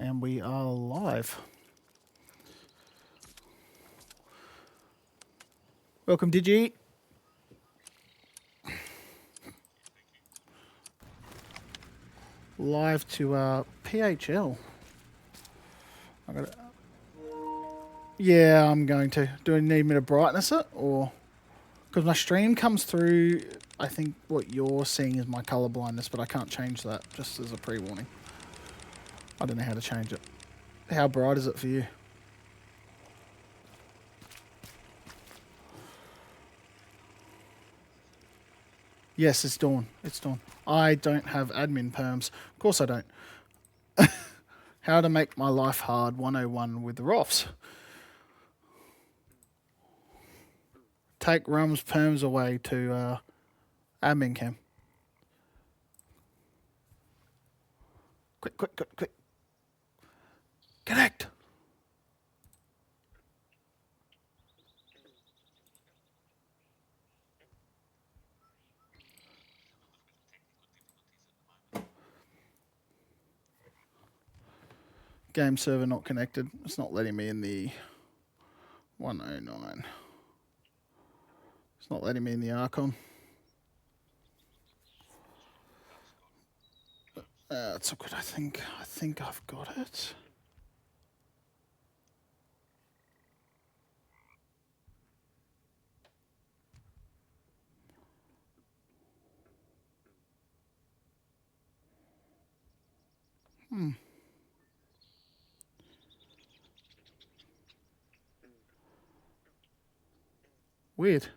And we are live. Welcome, Digi. Live to PHL. Yeah, I'm going to. Do you need me to brightness it, or because my stream comes through? I think what you're seeing is my color blindness, but I can't change that. Just as a pre-warning. I don't know how to change it. How bright is it for you? Yes, it's dawn. It's dawn. I don't have admin perms. Of course I don't. How to make my life hard 101 with the Rofs. Take Rum's perms away to admin cam. Quick, quick, quick, quick. Connect. Game server not connected. It's not letting me in the 109. It's not letting me in the Archon. It's all good. I think I've got it. Weird.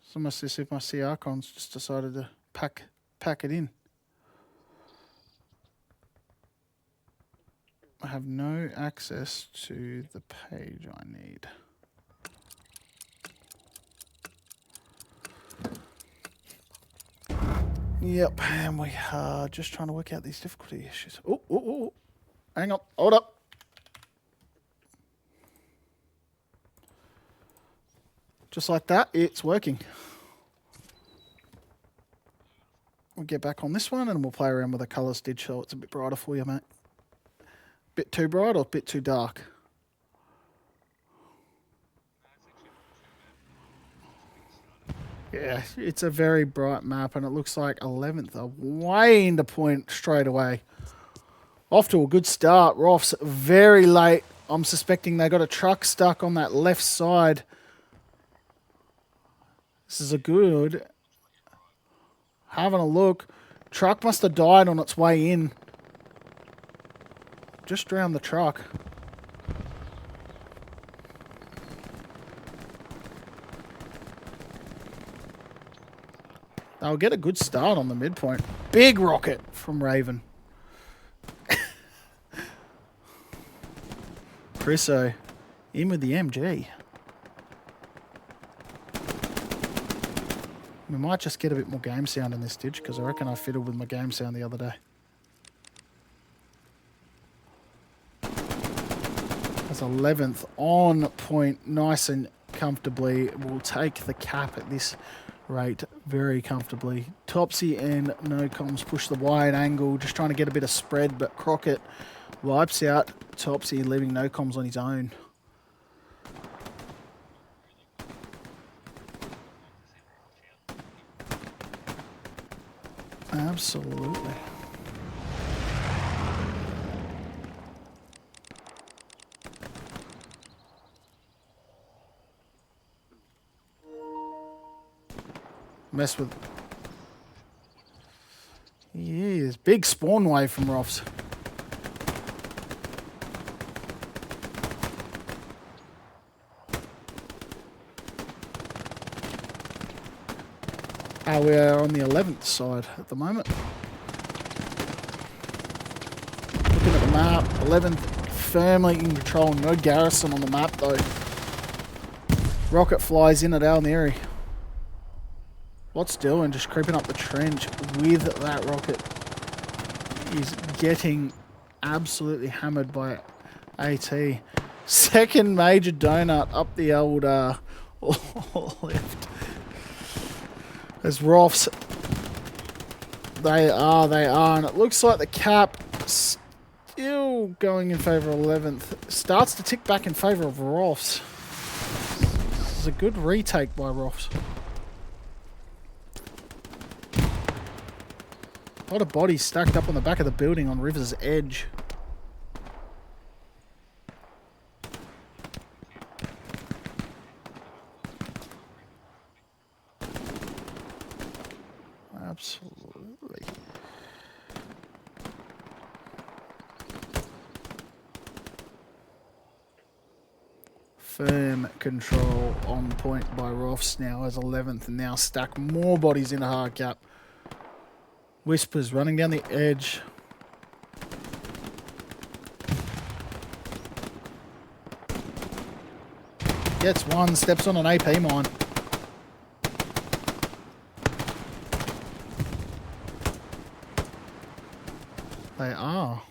It's almost as if my C Archons just decided to pack it in. I have no access to the page I need. Yep, and we are just trying to work out these difficulty issues. Oh. Hang on, hold up. Just like that, it's working. We'll get back on this one and we'll play around with the colours, Did so it's a bit brighter for you, mate. Bit too bright or a bit too dark? Yeah, it's a very bright map and it looks like 11th are way into point straight away. Off to a good start. Rofs very late. I'm suspecting they got a truck stuck on that left side. This is a good. Having a look. Truck must have died on its way in. Just drowned the truck. They'll get a good start on the midpoint. Big rocket from Raven. Chriso in with the MG. We might just get a bit more game sound in this ditch because I reckon I fiddled with my game sound the other day. That's 11th on point, nice and comfortably. We'll take the cap at this rate very comfortably. Topsy and No Comms push the wide angle, just trying to get a bit of spread, but Crockett wipes out Topsy, leaving No Comms on his own. Absolutely. Mess with. Yes, big spawn wave from Rofs. We are on the 11th side at the moment. Looking at the map, 11th firmly in control. No garrison on the map though. Rocket flies in at Alneri. What's doing? Just creeping up the trench with that rocket. He's getting absolutely hammered by AT. Second major donut up the old left. As Rofs, they are, and it looks like the cap still going in favour of 11th. Starts to tick back in favour of Rofs. This is a good retake by Rofs. A lot of bodies stacked up on the back of the building on River's edge. Absolutely. Firm control on point by Rofs now as 11th, and now stack more bodies in a hard cap. Whispers running down the edge. Gets one, steps on an AP mine. They are.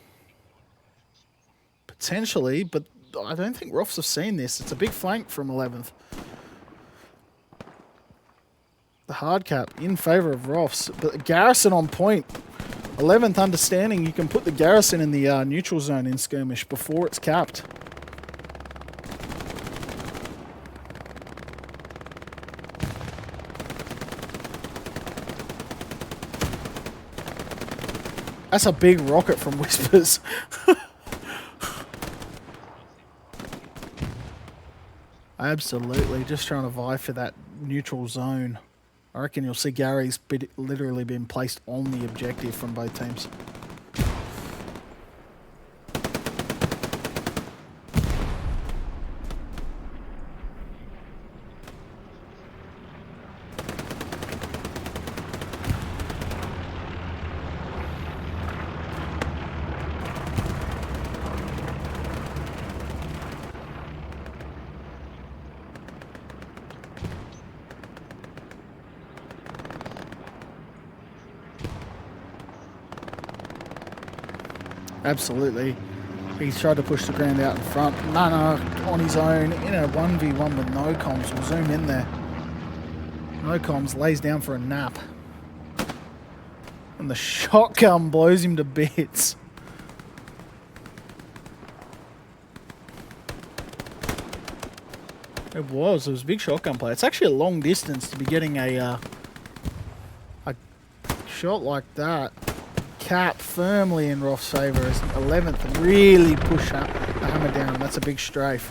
Potentially, but I don't think Rofs have seen this. It's a big flank from 11th. The hard cap in favour of Rofs, but Garrison on point. 11th understanding you can put the Garrison in the neutral zone in skirmish before it's capped. That's a big rocket from Whispers. Absolutely, just trying to vie for that neutral zone. I reckon you'll see Gary's literally been placed on the objective from both teams. Absolutely. He's tried to push the ground out in front. Nana on his own in a 1v1 with no comms. We'll zoom in there. No comms, lays down for a nap. And the shotgun blows him to bits. It was a big shotgun play. It's actually a long distance to be getting a shot like that. Cap firmly in Rofs' favour as 11th really push up the hammer down. That's a big strafe.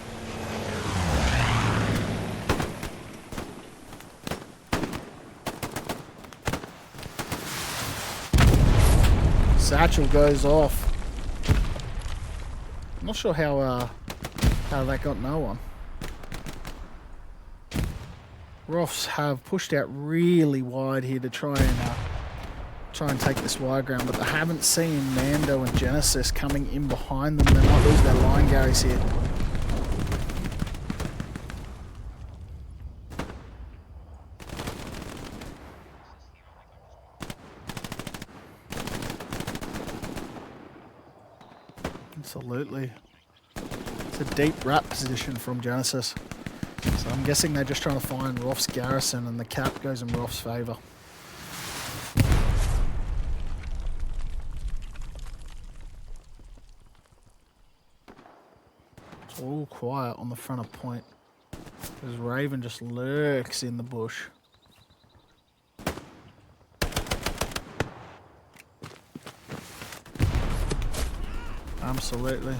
Satchel goes off. I'm not sure how that got no one. Rofs have pushed out really wide here to try and take this wide ground, but they haven't seen Mando and Genesis coming in behind them. They might lose their line Garys here. Absolutely. It's a deep wrap position from Genesis. So I'm guessing they're just trying to find Rofs' Garrison, and the cap goes in Rofs' favour. It's all quiet on the front of point, as Raven just lurks in the bush. Absolutely.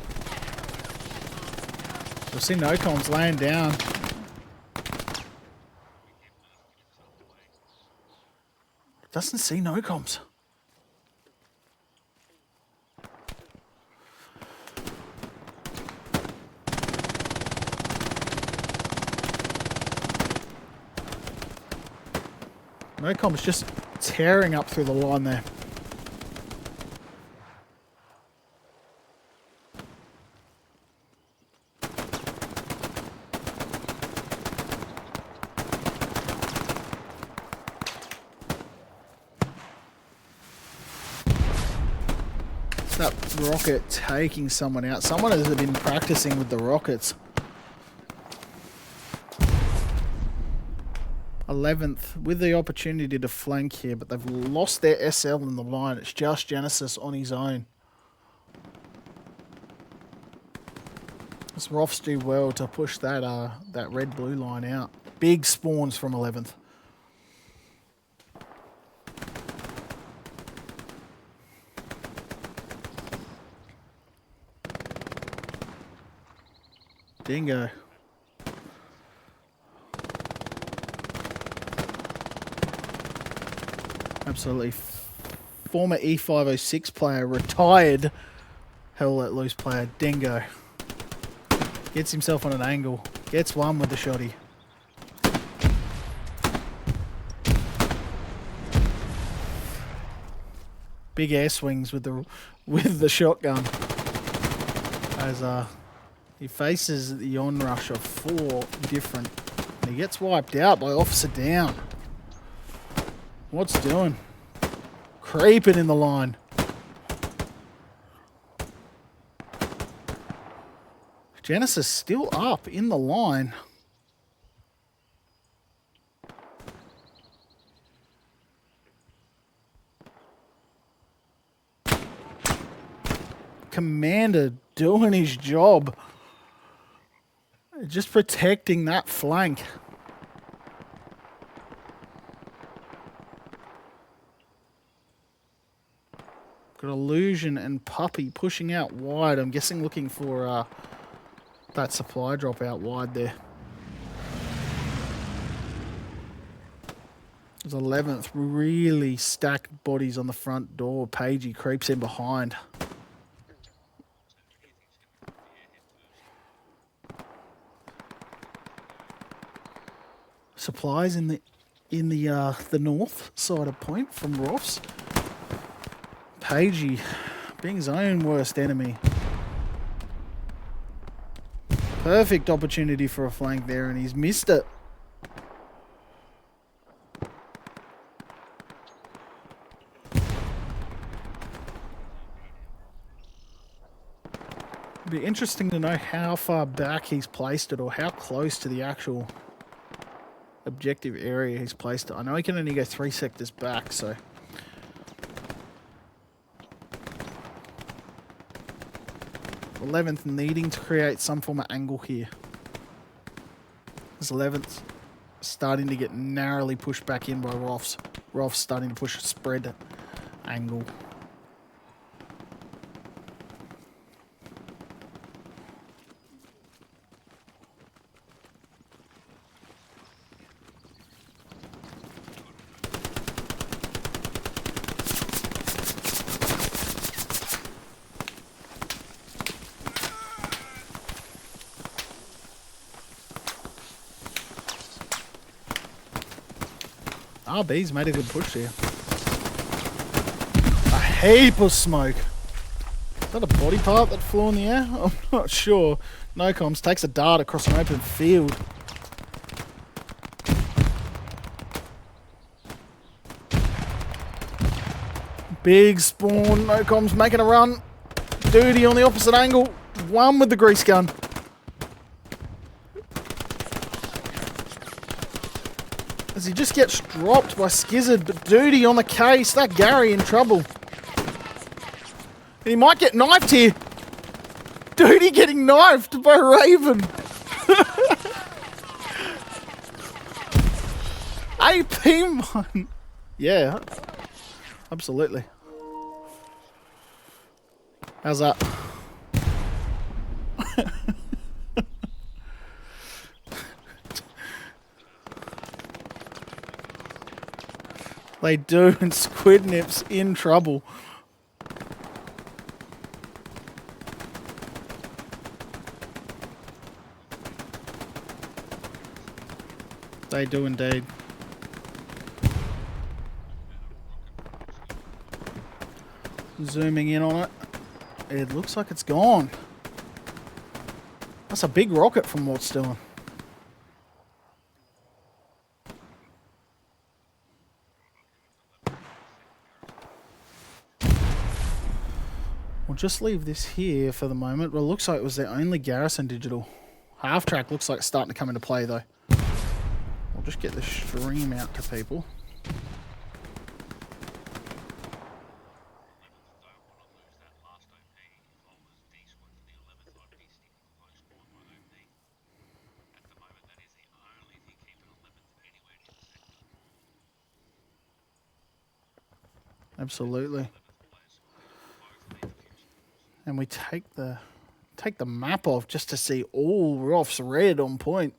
We've seen no comms laying down. Doesn't see no comms. No comms, just tearing up through the line there. That rocket taking someone out. Someone has been practicing with the rockets. 11th with the opportunity to flank here, but they've lost their SL in the line. It's just Genesis on his own. This Rofs do well to push that that red-blue line out. Big spawns from 11th. Dingo. Absolutely. Former E506 player, retired Hell Let Loose player, Dingo. Gets himself on an angle. Gets one with the shotty. Big air swings with the shotgun. As he faces the onrush of 4 different. And he gets wiped out by Officer Down. What's doing? Creeping in the line. Genesis still up in the line. Commander doing his job. Just protecting that flank. Got Illusion and Puppy pushing out wide. I'm guessing looking for that supply drop out wide there. There's 11th. Really stacked bodies on the front door. Pagey creeps in behind. Supplies in the north side of point from Rofs. Pagey being his own worst enemy. Perfect opportunity for a flank there, and he's missed it. It'd be interesting to know how far back he's placed it, or how close to the actual objective area he's placed it. I know he can only go 3 sectors back, so 11th needing to create some form of angle here. This 11th starting to get narrowly pushed back in by Rofs. Rofs starting to push a spread angle. RB's made a good push there. A heap of smoke. Is that a body part that flew in the air? I'm not sure. No comms takes a dart across an open field. Big spawn. No comms making a run. Duty on the opposite angle. One with the grease gun. As he just gets dropped by Skizzard, but Duty on the case. That Gary in trouble. And he might get knifed here. Duty getting knifed by Raven. AP one. Yeah, absolutely. How's that? They do, and Squid Nip's in trouble. They do indeed. Zooming in on it. It looks like it's gone. That's a big rocket from what's doing. We'll just leave this here for the moment. Well, it looks like it was their only garrison digital. Half track looks like it's starting to come into play though. We'll just get the stream out to people. Absolutely. And we take the map off just to see all Rofs red on point.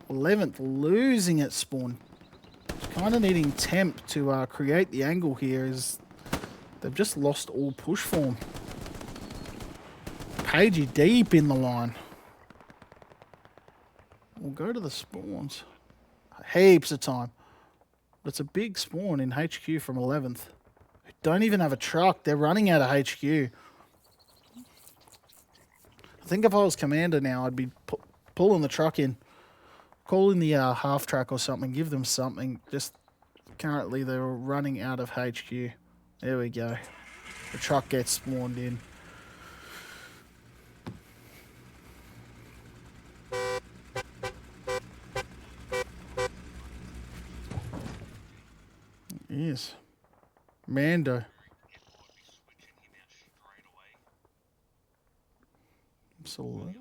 11th losing at spawn. Kind of needing temp to create the angle here, is they've just lost all push form. Pagey deep in the line. We'll go to the spawns. Heaps of time. But it's a big spawn in HQ from 11th. Don't even have a truck. They're running out of HQ. I think if I was commander now, I'd be pulling the truck in. Calling the half track or something. Give them something. Just currently they're running out of HQ. There we go. The truck gets spawned in. Yes. Mando. Absolutely.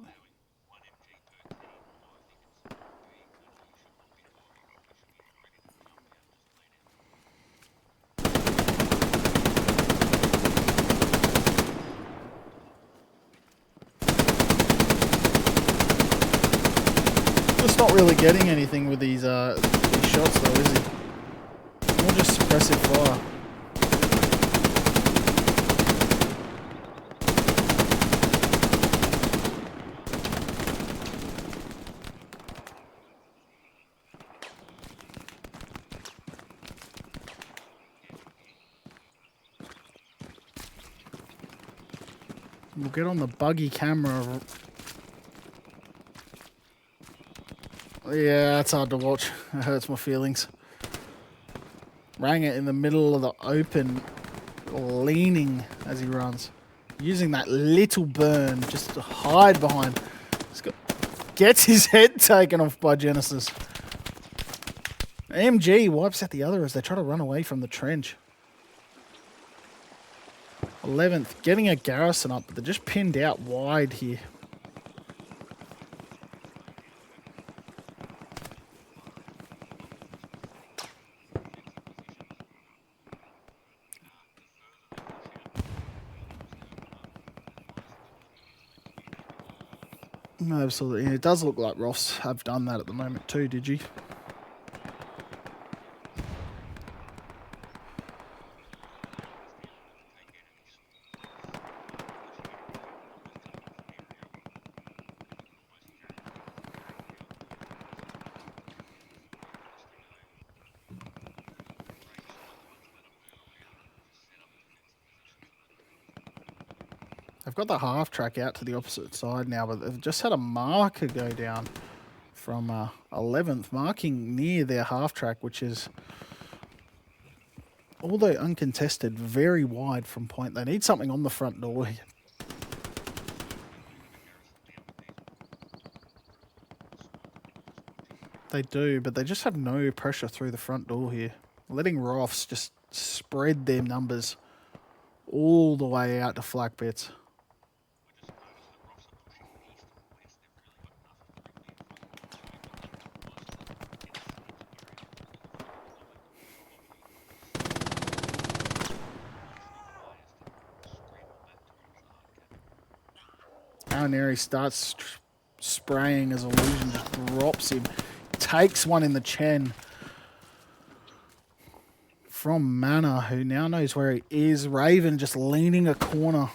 Just not really getting anything with these shots though, is he? More just suppressive fire. We'll get on the buggy camera. Yeah, that's hard to watch. It hurts my feelings. Rang it in the middle of the open, leaning as he runs. Using that little burn just to hide behind. Gets his head taken off by Genesis. MG wipes out the other as they try to run away from the trench. 11th getting a garrison up, but they're just pinned out wide here. Absolutely. It does look like Rofs have done that at the moment too, did you? They've got the half track out to the opposite side now, but they've just had a marker go down from 11th, marking near their half track, which is, although uncontested, very wide from point. They need something on the front door here. They do, but they just have no pressure through the front door here. Letting Rofs just spread their numbers all the way out to flak bits. Neri starts spraying as Illusion just drops him. Takes one in the chin from Mana, who now knows where he is. Raven just leaning a corner.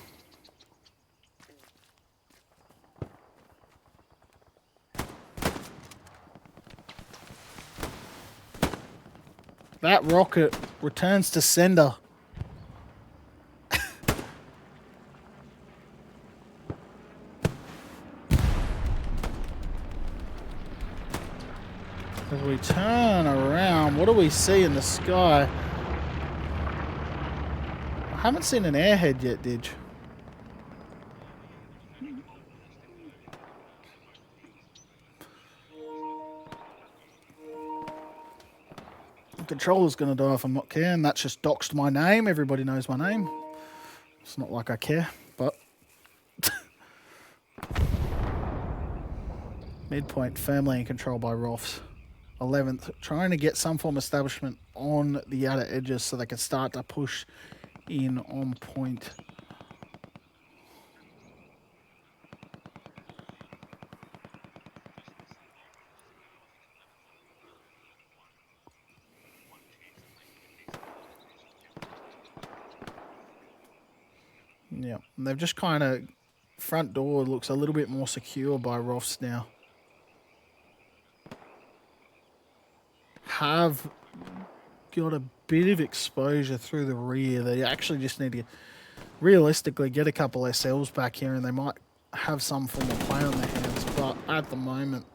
That rocket returns to sender. As we turn around, what do we see in the sky? I haven't seen an airhead yet, Didge. The controller's going to die if I'm not caring. That's just doxed my name. Everybody knows my name. It's not like I care, but... Midpoint firmly in control by Rofs. 11th, trying to get some form of establishment on the outer edges so they can start to push in on point. Yeah, and they've just kind of, front door looks a little bit more secure by Rofs now. Have got a bit of exposure through the rear. They actually just need to realistically get a couple SLs back here and they might have some form of play on their hands, but at the moment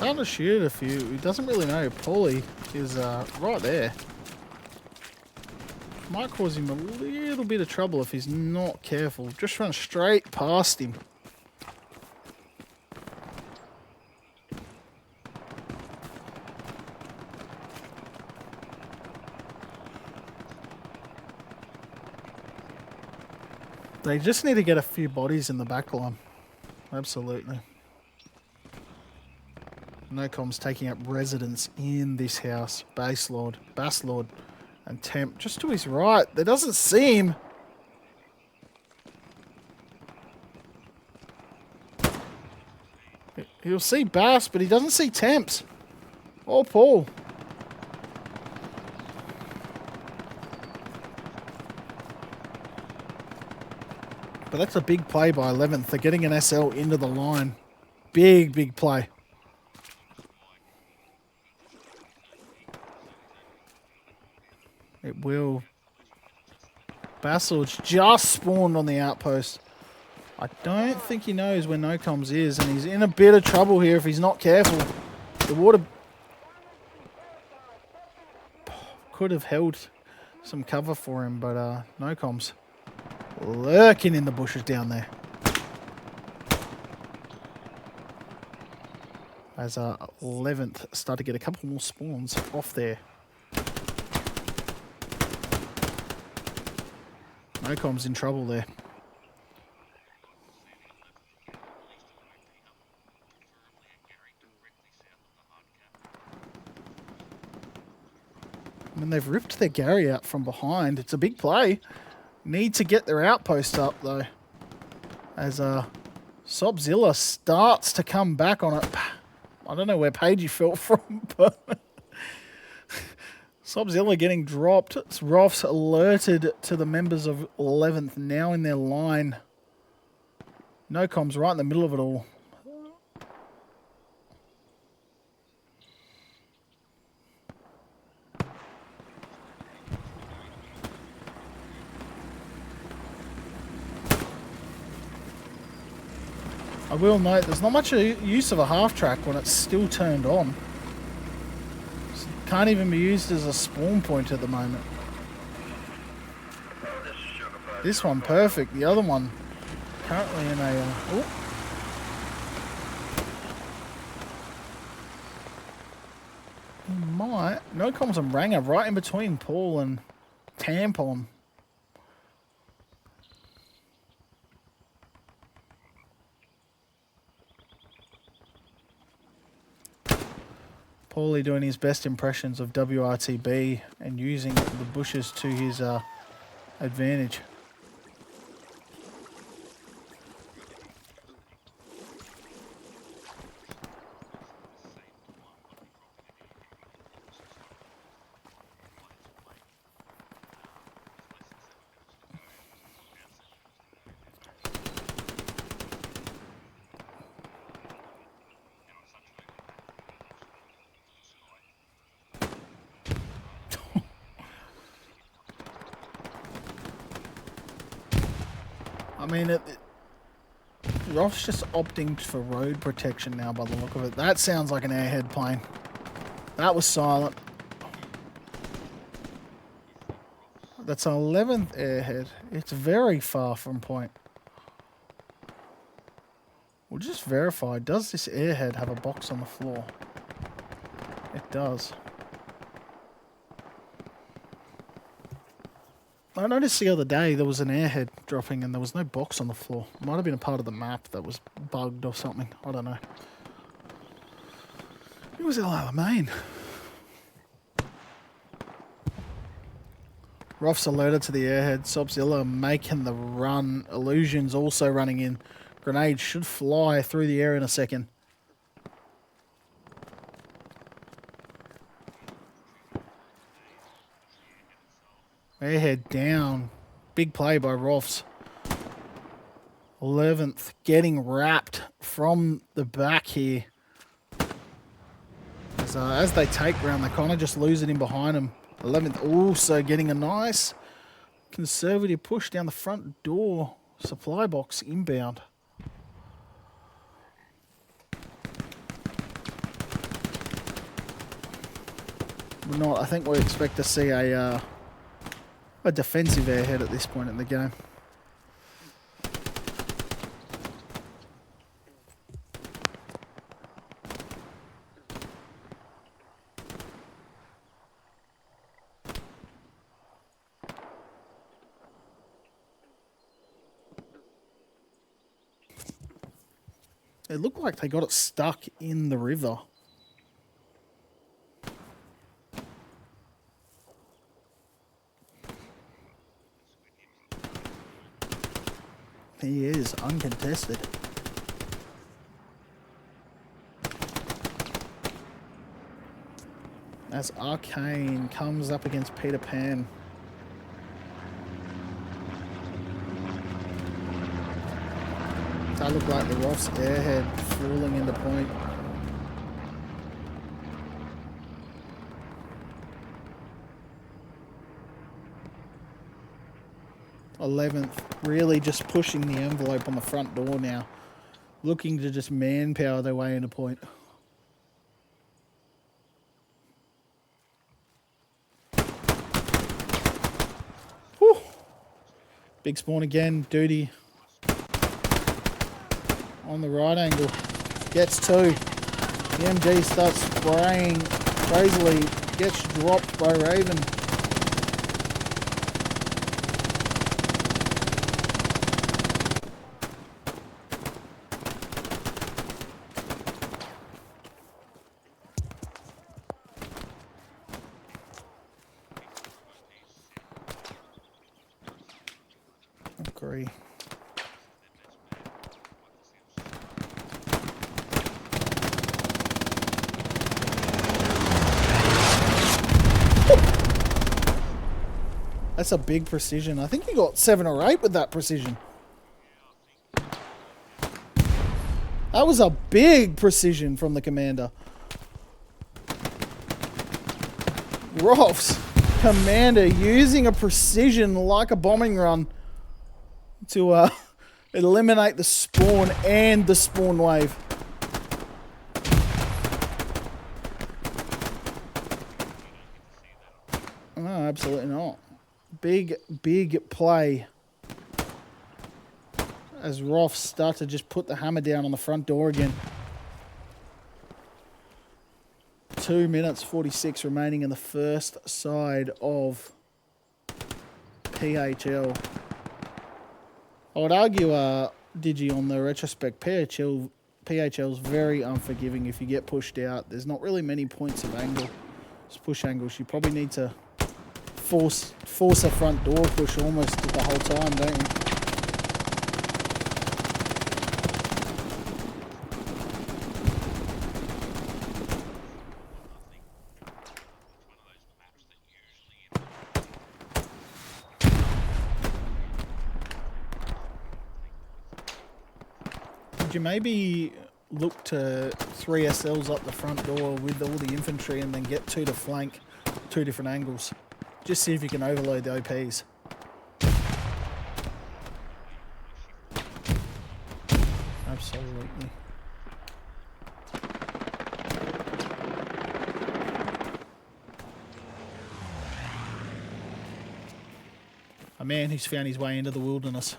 starting to shoot a few. He doesn't really know. Paulie is right there. Might cause him a little bit of trouble if he's not careful. Just run straight past him. They just need to get a few bodies in the back line. Absolutely. NOCOM's taking up residence in this house. Basslord, and Temp just to his right. There doesn't seem. He'll see Bass, but he doesn't see Temps. Or Paul. But that's a big play by 11th. They're getting an SL into the line. Big play. It will. Basseld's just spawned on the outpost. I don't think he knows where NOCOMs is, and he's in a bit of trouble here if he's not careful. The water could have held some cover for him, but NOCOMs lurking in the bushes down there. As 11th start to get a couple more spawns off there. NOCOM's in trouble there. I mean, they've ripped their Gary out from behind. It's a big play. Need to get their outpost up, though. As Sobzilla starts to come back on it. I don't know where Pagey fell from, but Sobzilla getting dropped. Rofs alerted to the members of 11th now in their line. NOCOM's right in the middle of it all. I will note there's not much use of a half track when it's still turned on. Can't even be used as a spawn point at the moment. This one perfect. The other one currently in a... He might... NOCOM's and Ranger right in between Paul and Tampon. Paulie doing his best impressions of WRTB and using the bushes to his advantage. I mean, Rofs just opting for road protection now by the look of it. That sounds like an airhead plane. That was silent. That's an 11th airhead. It's very far from point. We'll just verify. Does this airhead have a box on the floor? It does. I noticed the other day there was an airhead dropping and there was no box on the floor. It might have been a part of the map that was bugged or something. I don't know. It was Alamein. Rofs alerted to the airhead. Sobzilla making the run. Illusion's also running in. Grenade should fly through the air in a second. Airhead down. Big play by Rofs. 11th getting wrapped from the back here. As they take ground, they kind of just lose it in behind them. 11th also getting a nice conservative push down the front door. Supply box inbound. I think we expect to see a defensive airhead at this point in the game. It looked like they got it stuck in the river. He is uncontested. As Arcane comes up against Peter Pan. That looked like the Rofs airhead falling into point. .11th, really just pushing the envelope on the front door now. Looking to just manpower their way into point. Whew. Big spawn again, Duty. On the right angle. Gets two. The MG starts spraying crazily. Gets dropped by Raven. Agree. That's a big precision. I think he got 7 or 8 with that precision. That was a big precision from the commander. Rofs, commander, using a precision like a bombing run to eliminate the spawn and the spawn wave. No, absolutely not. Big, big play. As Rofs start to just put the hammer down on the front door again. 2 minutes 46 remaining in the first side of PHL. I would argue, Digi, on the retrospect, PHL's very unforgiving if you get pushed out. There's not really many points of angle. Just push angles. You probably need to force a front door push almost the whole time, don't you? Would you maybe look to 3 SLs up the front door with all the infantry and then get 2 to flank 2 different angles? Just see if you can overload the OPs. A man who's found his way into the wilderness.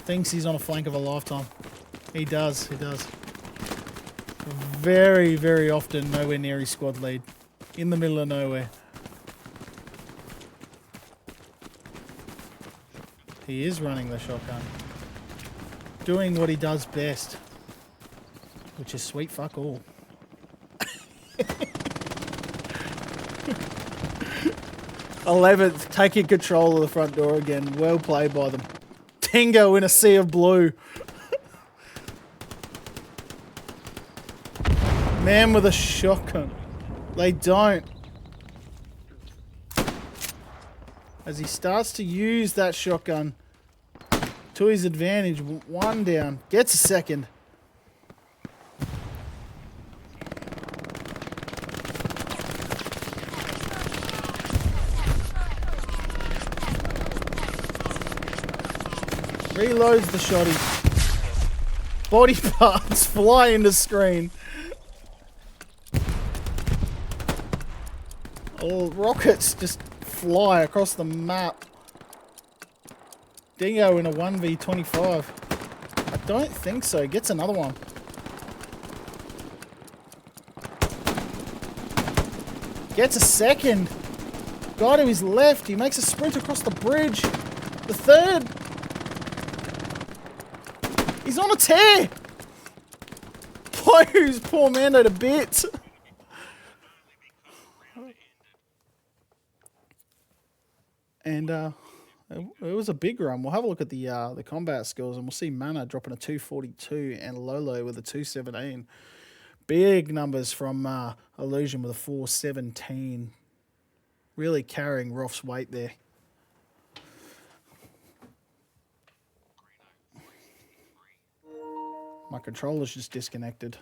Thinks he's on a flank of a lifetime. He does, he does. Very, very often nowhere near his squad lead. In the middle of nowhere. He is running the shotgun. Doing what he does best. Which is sweet fuck all. 11th, taking control of the front door again. Well played by them. Tango in a sea of blue. Man with a shotgun. They don't. As he starts to use that shotgun to his advantage. One down. Gets a second. Reloads the shotty. Body parts fly into screen. Oh, rockets just fly across the map. Dingo in a 1v25. I don't think so. Gets another one. Gets a second. Guy to his left. He makes a sprint across the bridge. The third. He's on a tear. Blows poor Mando to bits. And it was a big run. We'll have a look at the combat skills, and we'll see Mana dropping a 242 and Lolo with a 217. Big numbers from Illusion with a 417. Really carrying Rofs' weight there. My controller's just disconnected.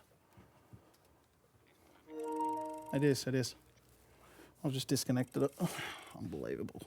It is, it is. I've just disconnected it. Unbelievable.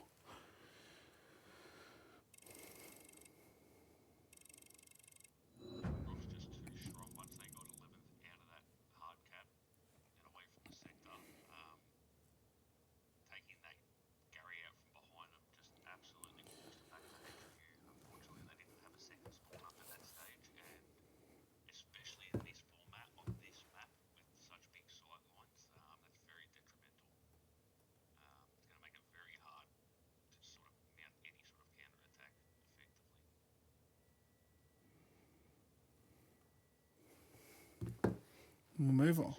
We'll move on.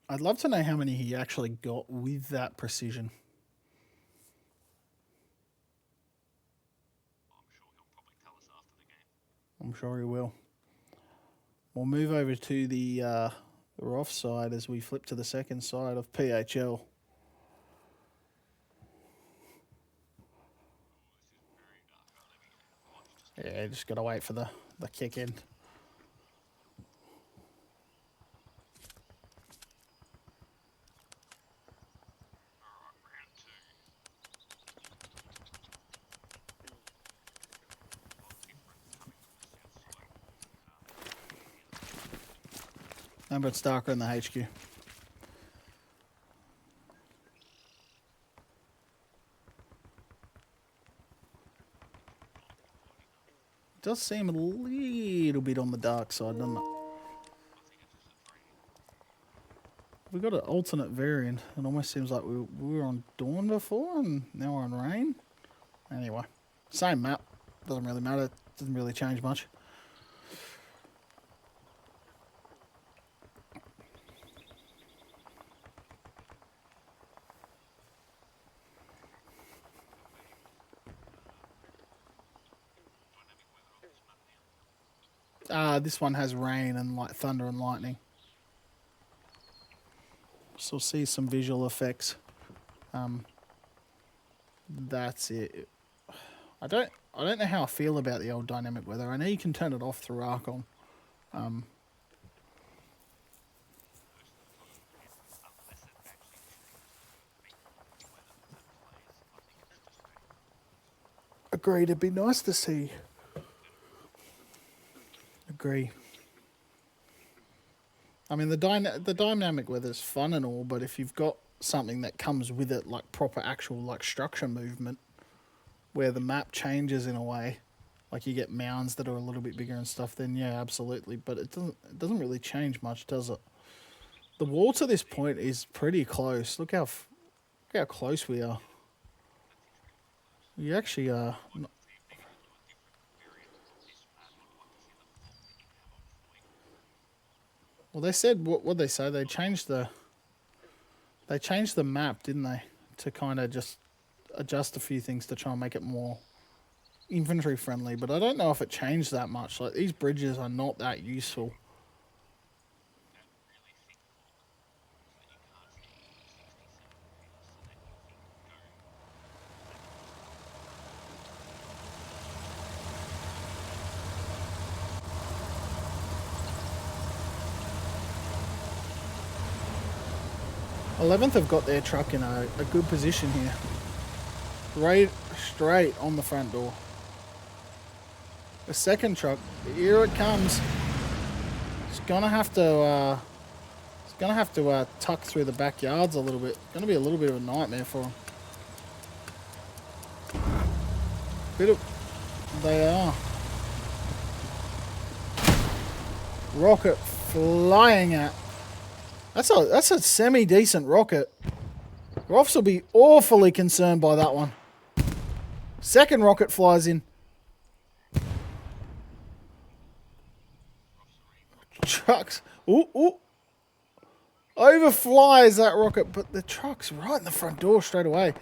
I'd love to know how many he actually got with that precision. I'm sure he will. We'll move over to the Rofs side as we flip to the second side of PHL. Yeah, just got to wait for the kick in. Remember, it's darker in the HQ. It does seem a little bit on the dark side, doesn't it? We've got an alternate variant. It almost seems like we were on Dawn before and now we're on Rain. Anyway, same map. Doesn't really matter. Doesn't really change much. This one has rain and like thunder and lightning. So we'll see some visual effects. That's it. I don't know how I feel about the old dynamic weather. I know you can turn it off through Archon. Agreed, it'd be nice to see agree. I mean, the dynamic weather's fun and all, but if you've got something that comes with it, like proper actual like structure movement, where the map changes in a way, like you get mounds that are a little bit bigger and stuff, then yeah, absolutely. But it doesn't really change much, does it? The wall to this point is pretty close. Look how close we are. We actually are. Well, they said what they say. They changed the map, didn't they, to kind of just adjust a few things to try and make it more infantry friendly. But I don't know if it changed that much. Like, these bridges are not that useful. '11th have got their truck in a good position here. Straight on the front door. The second truck, here it comes. It's gonna have to tuck through the backyards a little bit. It's gonna be a little bit of a nightmare for them. They are. Rocket flying at. That's a semi-decent rocket. Rofs will be awfully concerned by that one. Second rocket flies in. Trucks. Ooh. Overflies that rocket, but the truck's right in the front door straight away.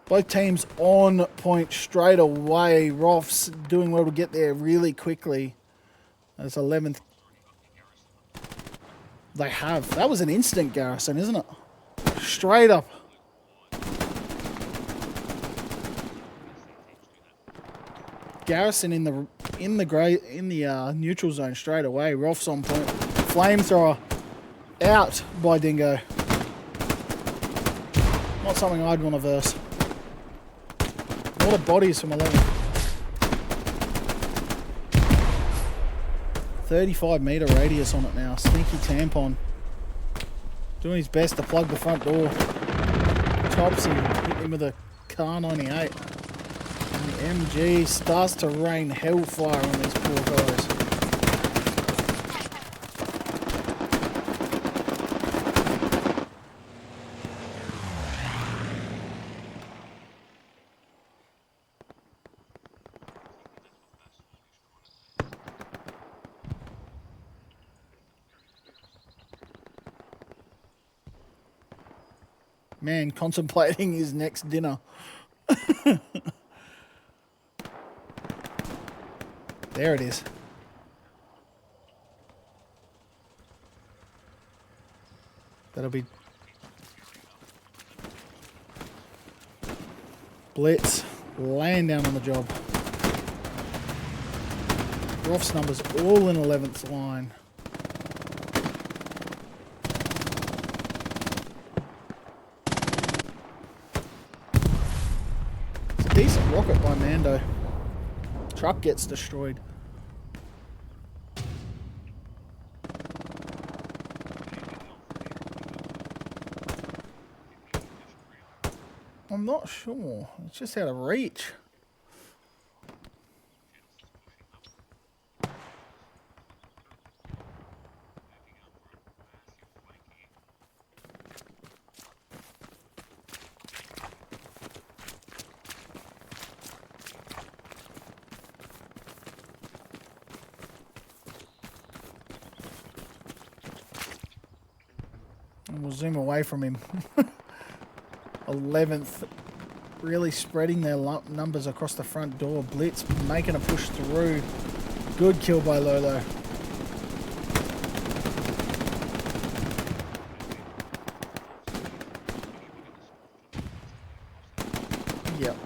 Both teams on point straight away. Rofs doing well to get there really quickly. That's 11th. They have. That was an instant garrison, isn't it? Straight up. Garrison in the neutral zone straight away. Rofs on point. Flamethrower out by Dingo. Not something I'd want to verse. A lot of bodies from 11. 35-meter radius on it now. Sneaky tampon. Doing his best to plug the front door. Tops him. Hit him with a car 98. And the MG starts to rain hellfire on these poor guys. Man, contemplating his next dinner. There it is. That'll be Blitz laying down on the job. Rofs numbers all in 11th line. It's a decent rocket by Mando. Truck gets destroyed. I'm not sure. It's just out of reach. And we'll zoom away from him. 11th, really spreading their numbers across the front door. Blitz making a push through. Good kill by Lolo. Yep.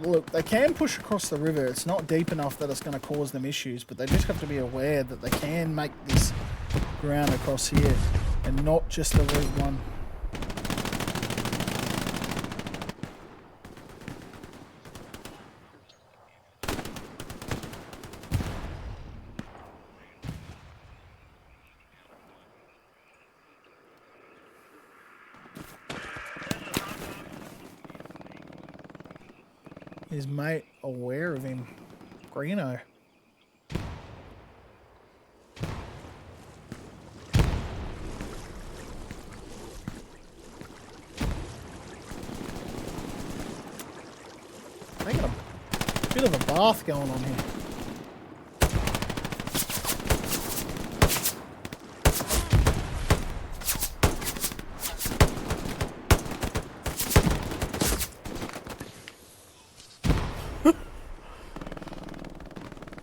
Look, they can push across the river. It's not deep enough that it's going to cause them issues, but they just have to be aware that they can make this ground across here and not just the Route 1. his mate aware of him? Greeno. They got a bit of a bath going on here.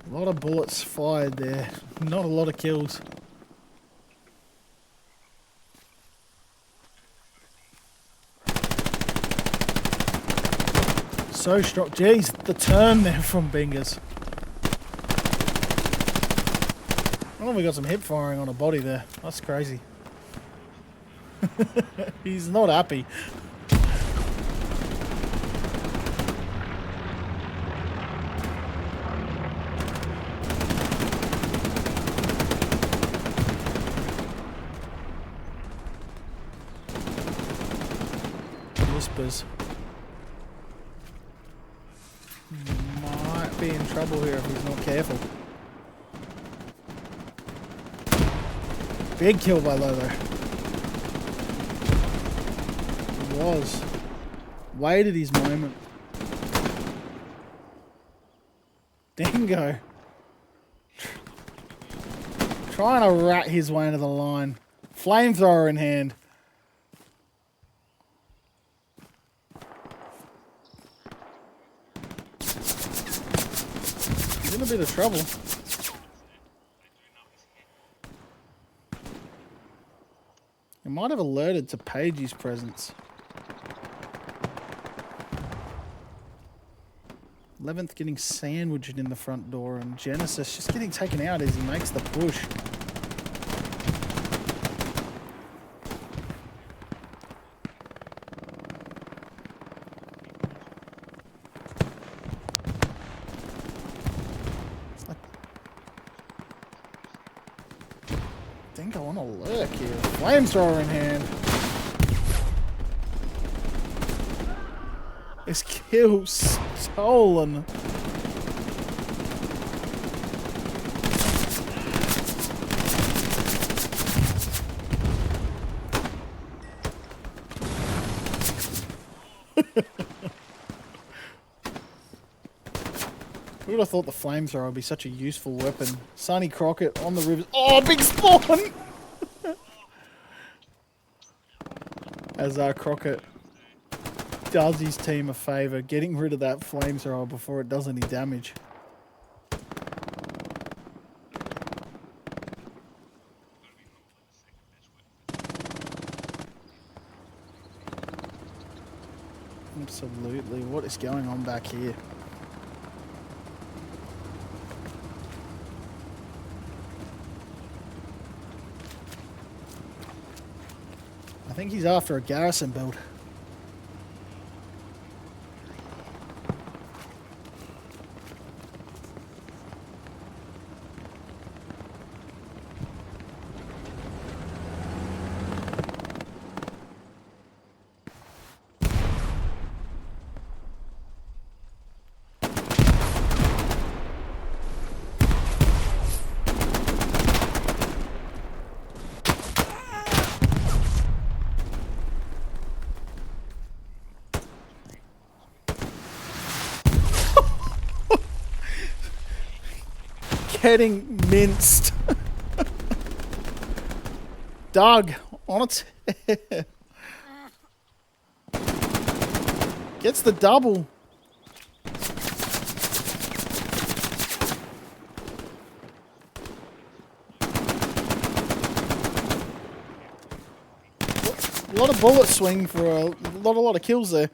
A lot of bullets fired there. Not a lot of kills. So strong. Jeez, the turn there from Bingers. Oh, we got some hip firing on a body there. That's crazy. He's not happy. Whispers. Might be in trouble here if he's not careful. Big kill by Lobo. He was. Waited his moment. Dingo. Trying to rat his way into the line. Flamethrower in hand. He's in a bit of trouble. He might have alerted to Paige's presence. 11th getting sandwiched in the front door, and Genesis just getting taken out as he makes the push. I think I want to lurk here. Flamethrower in hand. His kill stolen. Who would have thought the flamethrower would be such a useful weapon? Sonny Crockett on the rivers. Oh, big spawn! As Crockett does his team a favour, getting rid of that flamethrower before it does any damage. Absolutely. What is going on back here? I think he's after a garrison build. Getting minced. Doug on its head. Gets the double. A lot of bullet swing for a lot of kills there.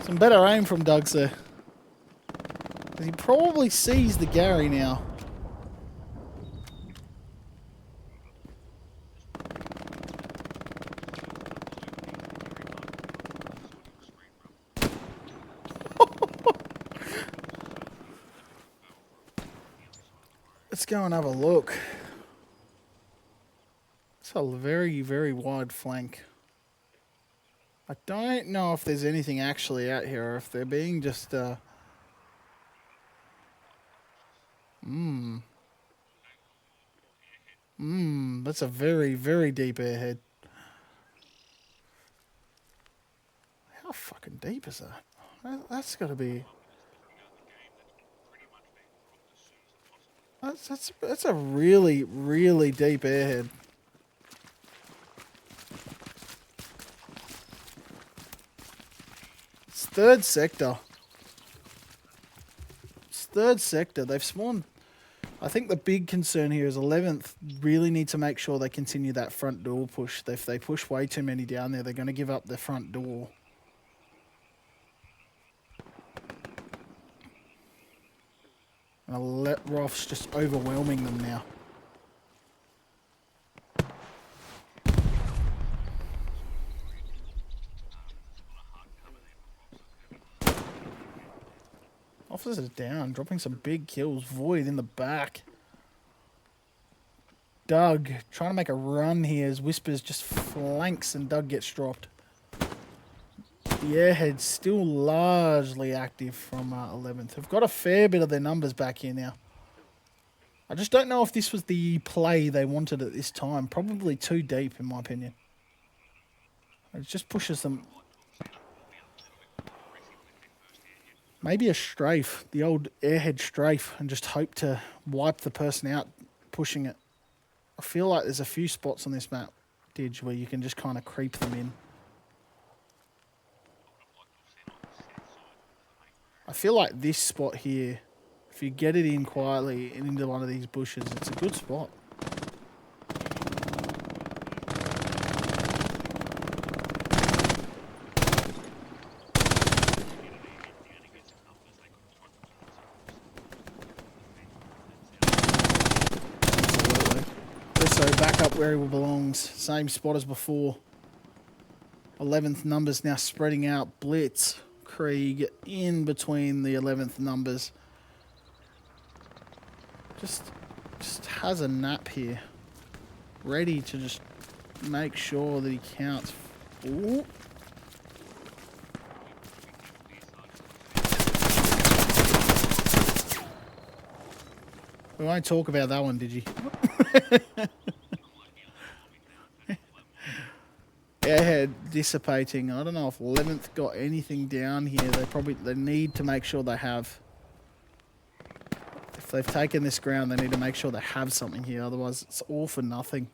Some better aim from Doug's there. He probably sees the Gary now. Let's go and have a look. It's a very, very wide flank. I don't know if there's anything actually out here, or if they're being just, that's a very, very deep airhead. How fucking deep is that? That's got to be... That's a really, really deep airhead. It's third sector. It's third sector. They've spawned... I think the big concern here is 11th really need to make sure they continue that front door push. If they push way too many down there, they're going to give up the front door. And I'll let Rofs just overwhelming them now. Officers are down, dropping some big kills. Void in the back. Doug trying to make a run here as Whispers just flanks and Doug gets dropped. The airhead's still largely active from 11th. They've got a fair bit of their numbers back here now. I just don't know if this was the play they wanted at this time. Probably too deep, in my opinion. It just pushes them... Maybe a strafe, the old airhead strafe, and just hope to wipe the person out pushing it. I feel like there's a few spots on this map, Didge, where you can just kind of creep them in. I feel like this spot here, if you get it in quietly and into one of these bushes, it's a good spot. So back up where he belongs. Same spot as before. 11th numbers now spreading out. Blitz, Krieg in between the 11th numbers. Just has a nap here. Ready to just make sure that he counts. Ooh. We won't talk about that one, did you? Airhead dissipating. I don't know if 11th got anything down here. They need to make sure they have. If they've taken this ground, they need to make sure they have something here. Otherwise, it's all for nothing.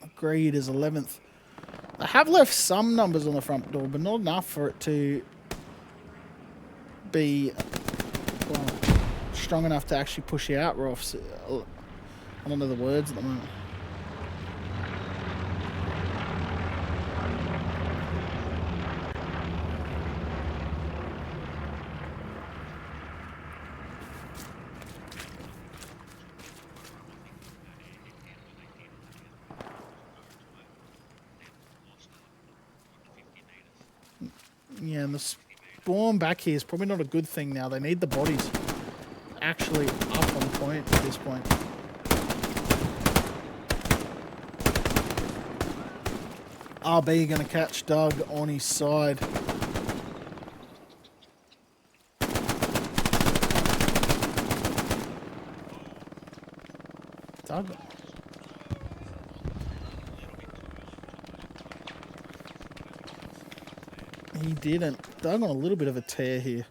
Agreed as 11th. They have left some numbers on the front door, but not enough for it to be strong enough to actually push out Rofs. I don't know the words at the moment. Yeah, and the spawn back here is probably not a good thing now. They need the bodies actually up on point at this point. RB going to catch Doug on his side. Doug. He didn't. Doug on a little bit of a tear here.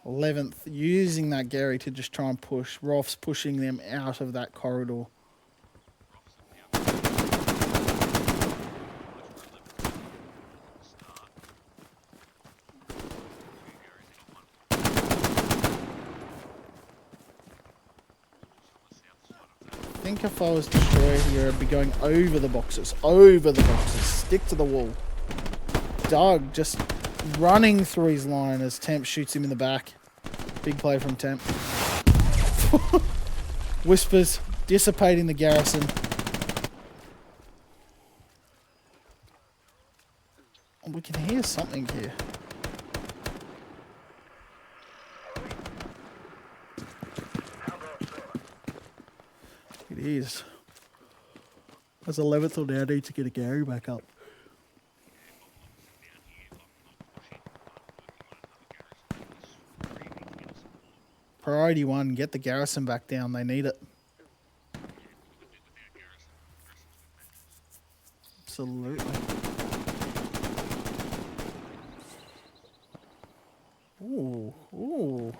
11th, using that Gary to just try and push. Rofs pushing them out of that corridor. I think if I was destroyer here, I'd be going over the boxes. Over the boxes. Stick to the wall. Doug just running through his line as Temp shoots him in the back. Big play from Temp. Whispers dissipating the garrison. We can hear something here. It is. As 11th on now, I need to get a Gary back up. Priority 1, get the garrison back down. They need it. Absolutely. Ooh, ooh.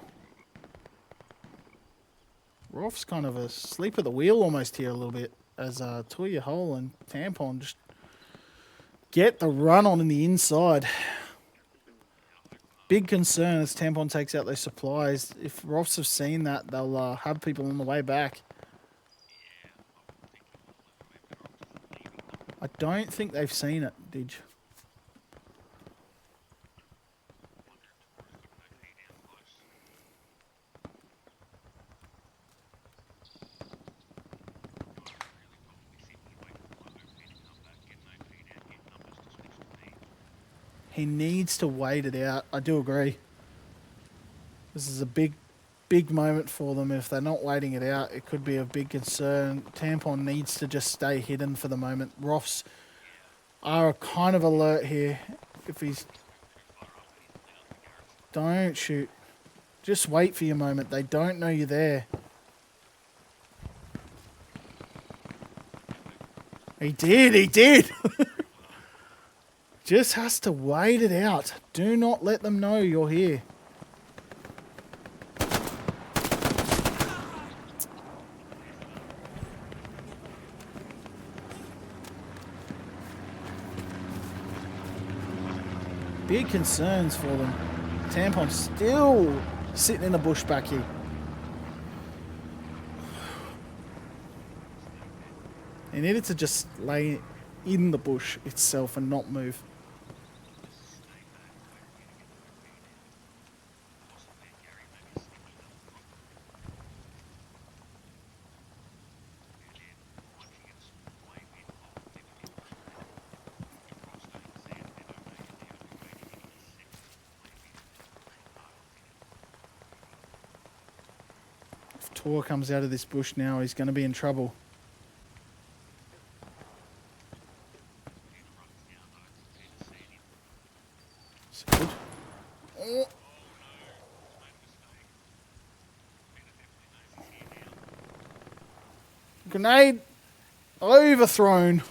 Rofs kind of asleep at the wheel almost here a little bit as Toya Hole and Tampon just get the run on in the inside. Big concern as Tampon takes out those supplies. If Rofs have seen that, they'll have people on the way back. I don't think they've seen it, Didge. He needs to wait it out. I do agree. This is a big moment for them. If they're not waiting it out, it could be a big concern. Tampon needs to just stay hidden for the moment. Rofs are kind of alert here. If he's... Don't shoot. Just wait for your moment. They don't know you're there. He did! Just has to wait it out. Do not let them know you're here. Big concerns for them. Tampon's still sitting in a bush back here. He needed to just lay in the bush itself and not move. If Tor comes out of this bush now, he's going to be in trouble. Good. Oh. Grenade overthrown.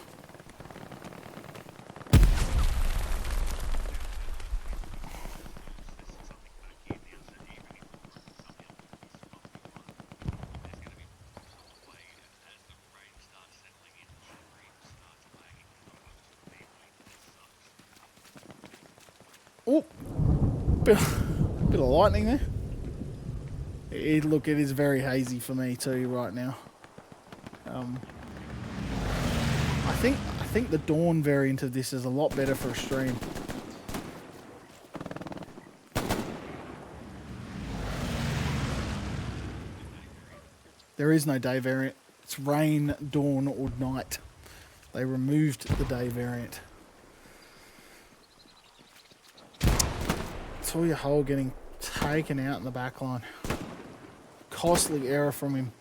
Oh, bit of lightning there. Look, it is very hazy for me too right now. I think the dawn variant of this is a lot better for a stream. There is no day variant. It's rain, dawn, or night. They removed the day variant. Toya Hole getting taken out in the back line. Costly error from him.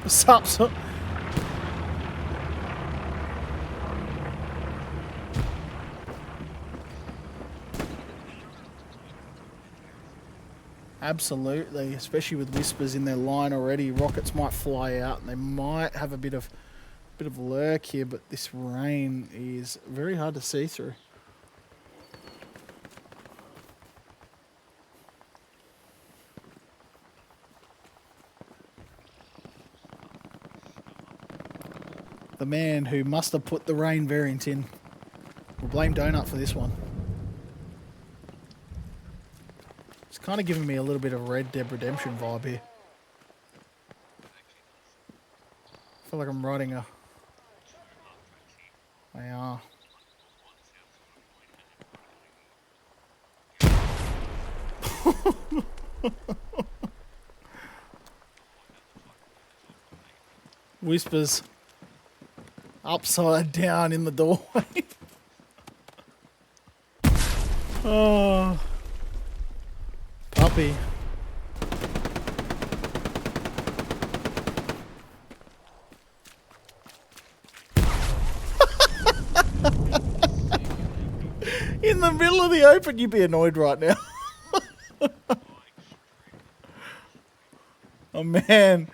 What's up? Absolutely, especially with whispers in their line already. Rockets might fly out and they might have a bit of lurk here, but this rain is very hard to see through. The man who must have put the rain variant in will blame Donut for this one. It's kind of giving me a little bit of Red Dead Redemption vibe here. feel like I'm riding a... They are. Whispers upside down in the doorway. Oh, puppy. In the middle of the open, you'd be annoyed right now. Oh man,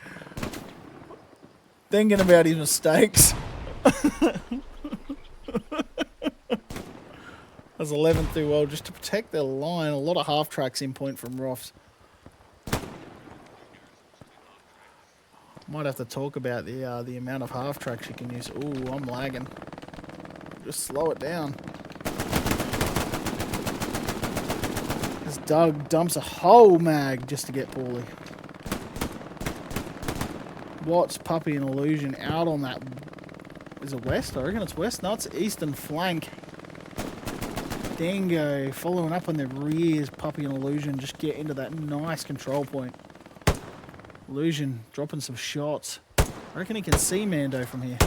thinking about his mistakes. That's 11 through well just to protect their line. A lot of half tracks in point from Rofs. Might have to talk about the amount of half tracks you can use. Ooh, I'm lagging. Just slow it down. This Doug dumps a whole mag just to get Paulie. Watts, Puppy, and Illusion out on that. Is it west? I reckon it's west. No, it's eastern flank. Dingo following up on their rears. Puppy and Illusion just get into that nice control point. Illusion dropping some shots. I reckon he can see Mando from here.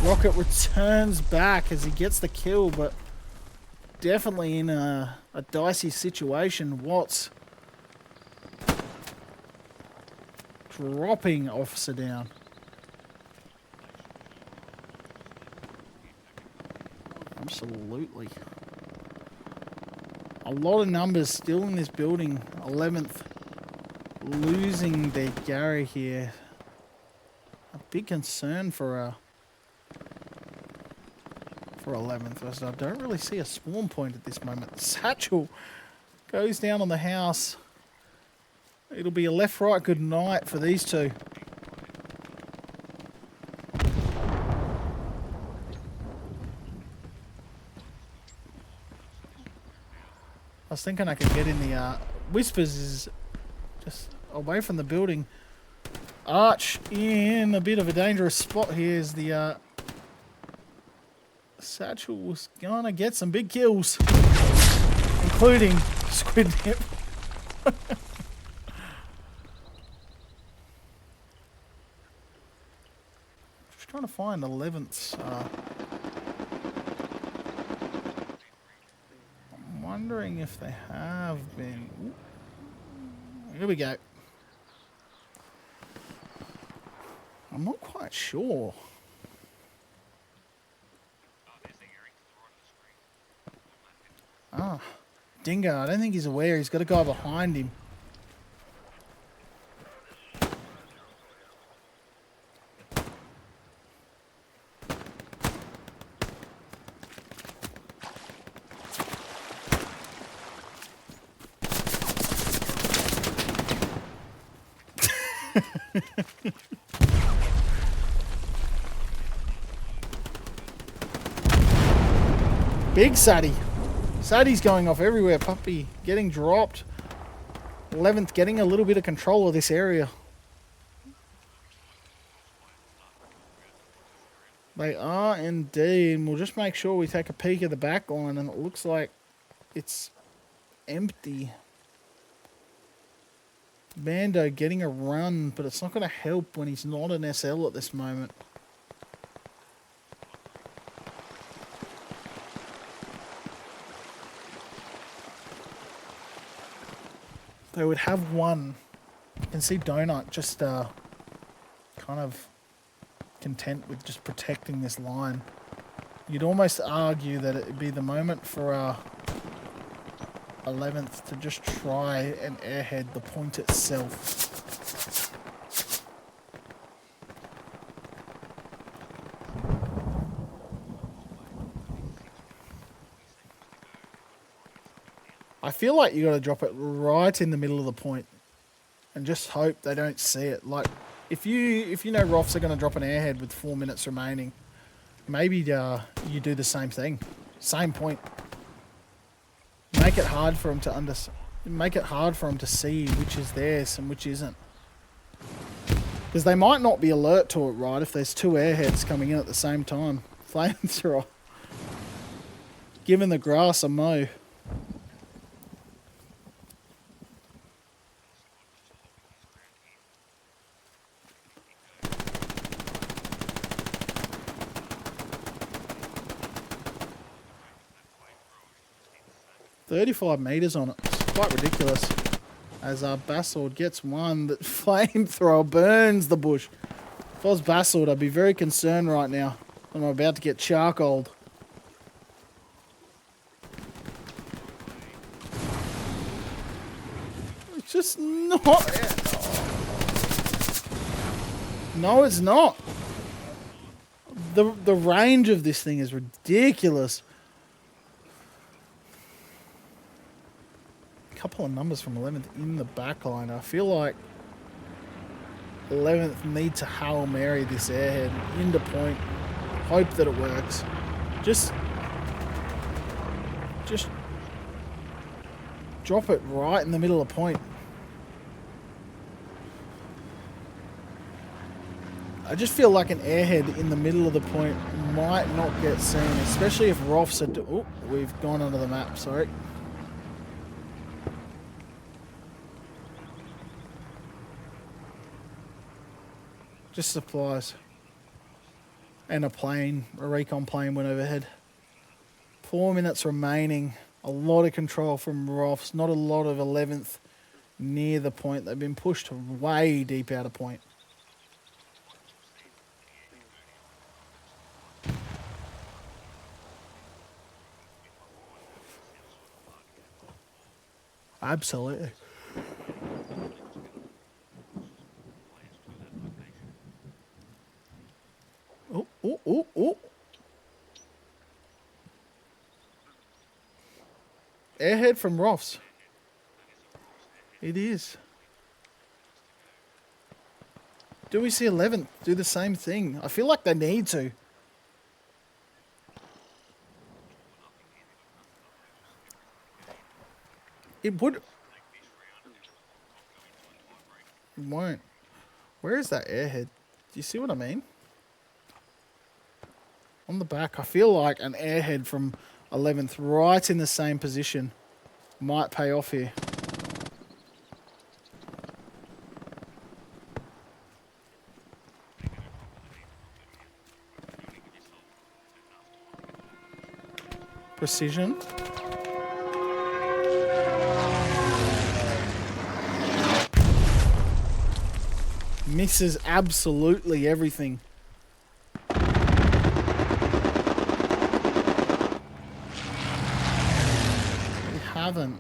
Rocket returns back as he gets the kill, but definitely in a dicey situation. Watts dropping Officer down. Absolutely. A lot of numbers still in this building. 11th. Losing their Gary here. A big concern for 11th. As I don't really see a spawn point at this moment. Satchel goes down on the house. It'll be a left-right good night for these two. I was thinking I could get in the... Whispers is just away from the building. Arch in a bit of a dangerous spot here as the... Satchel was gonna get some big kills. Including Squid Nip. Just trying to find 11th. I'm wondering if they have been... Ooh. Here we go. I'm not quite sure. Ah, Dingo, I don't think he's aware. He's got a guy behind him. Big Sadie. Sadie's going off everywhere. Puppy getting dropped. 11th getting a little bit of control of this area. They are indeed. And we'll just make sure we take a peek at the back line, and it looks like it's empty. Mando getting a run, but it's not going to help when he's not an SL at this moment. They would have one. You can see Donut just kind of content with just protecting this line. You'd almost argue that it'd be the moment for 11th to just try and airhead the point itself. I feel like you got to drop it right in the middle of the point and just hope they don't see it. Like, if you know Rofs are going to drop an airhead with 4 minutes remaining, maybe you do the same thing, same point. Make it hard for them to make it hard for them to see which is theirs and which isn't. Because they might not be alert to it, right, if there's two airheads coming in at the same time. Flamethrower. Giving the grass a mow. $35 meters on it. It's quite ridiculous. As Basord gets one, that flamethrower burns the bush. If I was Basord, I'd be very concerned right now. I'm about to get charcoaled. It's just not. No, it's not. The range of this thing is ridiculous. Couple of numbers from 11th in the back line. I feel like 11th need to Hail Mary this airhead into point. Hope that it works. Just drop it right in the middle of point. I just feel like an airhead in the middle of the point might not get seen, especially if Rofs are... Oh, we've gone onto the map, sorry. Just supplies. And a plane, a recon plane went overhead. 4 minutes remaining. A lot of control from Rofs. Not a lot of 11th near the point. They've been pushed way deep out of point. Absolutely. Oh. Airhead from Rofs. It is. Do we see 11th do the same thing? I feel like they need to. It would. It won't. Where is that airhead? Do you see what I mean? On the back, I feel like an airhead from 11th right in the same position might pay off here. Precision. Misses absolutely everything. Haven't.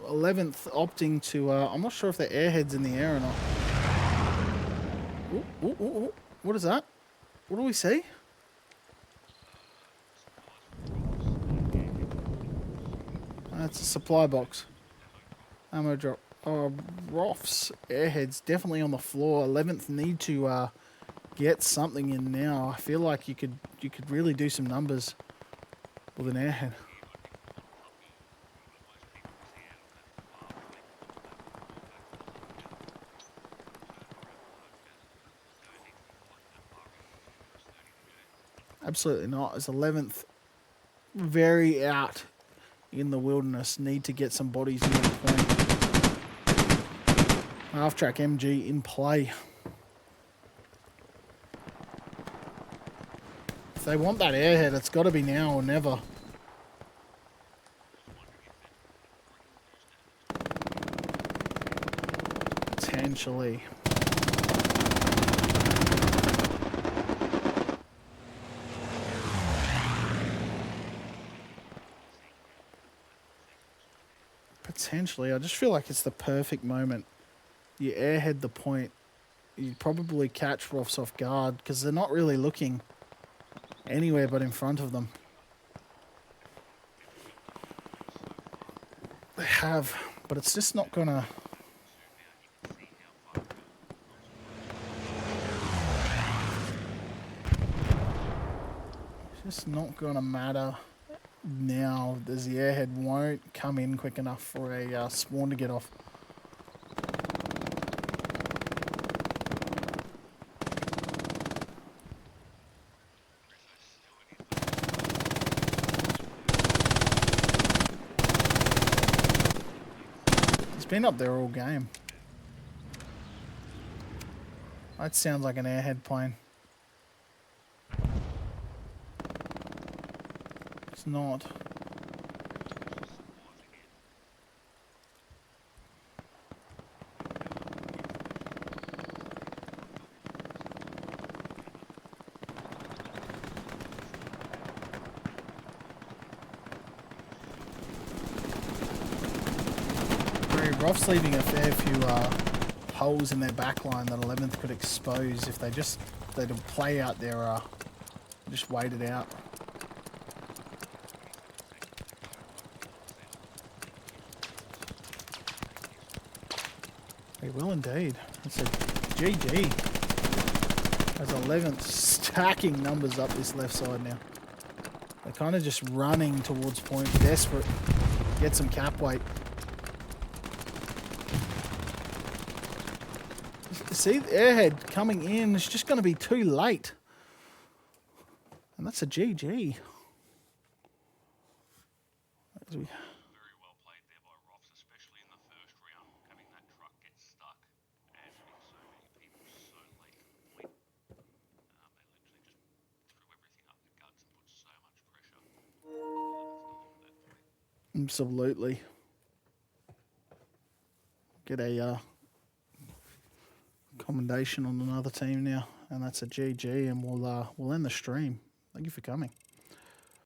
11th opting to, I'm not sure if the airhead's in the air or not. Ooh. What is that? What do we see? That's a supply box. Ammo drop. Oh, Rofs airhead's definitely on the floor. 11th need to get something in now. I feel like you could really do some numbers with an airhead. Absolutely not. As 11th, very out in the wilderness, need to get some bodies in the point. Half-track MG in play. If they want that airhead, it's got to be now or never. Potentially. Potentially. I just feel like it's the perfect moment. You airhead the point. You probably catch Rofs off guard because they're not really looking anywhere but in front of them. They have, but it's just not gonna... It's just not gonna matter now, as the airhead won't come in quick enough for a spawn to get off. He's been up there all game. That sounds like an airhead plane. It's not. Rofs leaving a fair few holes in their backline that 11th could expose if they'd play out their just wait it out. They will indeed. It's a GG. As 11th stacking numbers up this left side now. They're kind of just running towards point, desperate. Get some cap weight. See, the airhead coming in, it's just going to be too late. And that's a GG. Very well played there by Rofs, especially in the first round, having that truck get stuck and hitting so many people so late to the point. They literally just threw everything up the guts and put so much pressure on 11th at that point. Absolutely. Get a commendation on another team now, and that's a GG, and we'll end the stream. Thank you for coming.